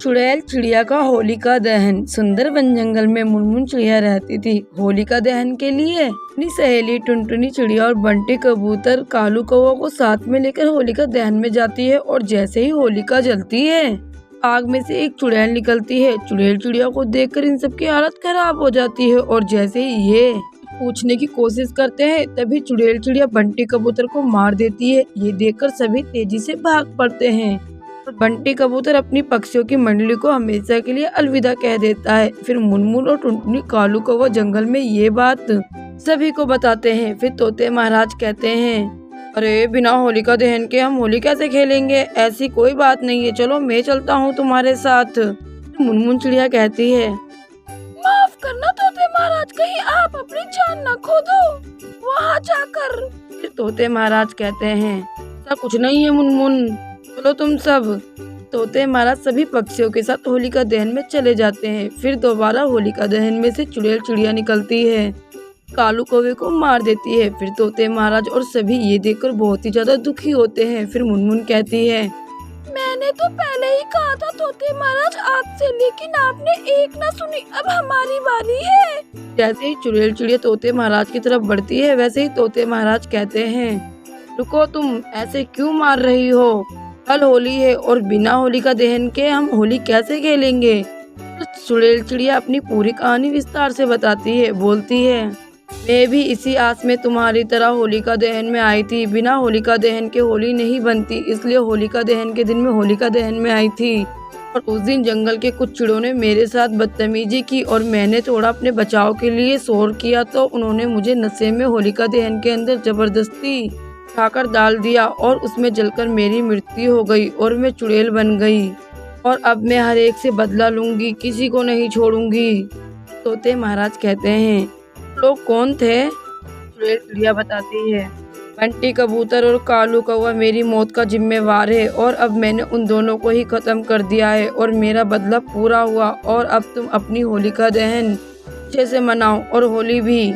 चुड़ैल चिड़िया का होलिका दहन। सुंदर वन जंगल में मुनमुन चिड़िया रहती थी। होलिका दहन के लिए अपनी सहेली टुनटुनी चिड़िया और बंटी कबूतर कालू कौवा को साथ में लेकर होलिका दहन में जाती है। और जैसे ही होलिका जलती है, आग में से एक चुड़ैल निकलती है। चुड़ैल चिड़िया को देखकर इन सबकी हालत खराब हो जाती है और जैसे ही ये पूछने की कोशिश करते हैं, तभी चुड़ैल चिड़िया बंटी कबूतर को मार देती है। ये देखकर सभी तेजी से भाग पड़ते हैं। बंटी कबूतर अपनी पक्षियों की मंडली को हमेशा के लिए अलविदा कह देता है। फिर मुनमुन और टुनटुनी कालू कौवा जंगल में ये बात सभी को बताते हैं। फिर तोते महाराज कहते हैं, अरे बिना होलिका दहन के हम होली कैसे खेलेंगे? ऐसी कोई बात नहीं है, चलो मैं चलता हूँ तुम्हारे साथ। मुनमुन चिड़िया कहती है, माफ करना तोते महाराज, कहीं आप अपनी जान न खो दो वहाँ जाकर। फिर तोते महाराज कहते हैं, ऐसा कुछ नहीं है मुनमुन, चलो तुम सब। तोते महाराज सभी पक्षियों के साथ होलिका दहन में चले जाते हैं। फिर दोबारा होलिका दहन में से चुड़ैल चिड़िया निकलती है, कालू कौवे को मार देती है। फिर तोते महाराज और सभी ये देखकर बहुत ही ज्यादा दुखी होते हैं। फिर मुनमुन कहती है, मैंने तो पहले ही कहा था तोते महाराज आपसे, लेकिन आपने एक ना सुनी, अब हमारी बारी है। जैसे ही चुड़ैल चिड़िया तोते महाराज की तरफ बढ़ती है, वैसे ही तोते महाराज कहते हैं, रुको, तुम ऐसे क्यों मार रही हो? कल होली है और बिना होलिका दहन के हम होली कैसे खेलेंगे? तो चुड़ैल चिड़िया अपनी पूरी कहानी विस्तार से बताती है। बोलती है, मैं भी इसी आस में तुम्हारी तरह होलिका दहन में आई थी। बिना होलिका दहन के होली नहीं बनती, इसलिए होलिका दहन के दिन में होलिका दहन में आई थी। और उस दिन जंगल के कुछ चिड़ों ने मेरे साथ बदतमीजी की और मैंने थोड़ा अपने बचाव के लिए शोर किया, तो उन्होंने मुझे नशे में होलिका दहन के अंदर जबरदस्ती उठाकर डाल दिया और उसमें जलकर मेरी मृत्यु हो गई और मैं चुड़ैल बन गई। और अब मैं हर एक से बदला लूंगी, किसी को नहीं छोड़ूंगी। तोते महाराज कहते हैं, लोग कौन थे? चुड़ैल चिड़िया बताती है, बंटी कबूतर और कालू कौवा मेरी मौत का जिम्मेवार है और अब मैंने उन दोनों को ही खत्म कर दिया है और मेरा बदला पूरा हुआ। और अब तुम अपनी होलिका दहन अच्छे से मनाओ और होली भी।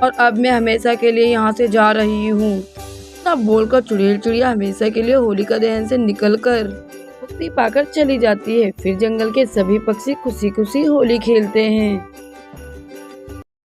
और अब मैं हमेशा के लिए यहाँ से जा रही हूँ। तब बोलकर चुड़ैल चिड़िया हमेशा के लिए होलिका दहन से निकलकर मुक्ति पाकर चली जाती है। फिर जंगल के सभी पक्षी खुशी खुशी होली खेलते हैं।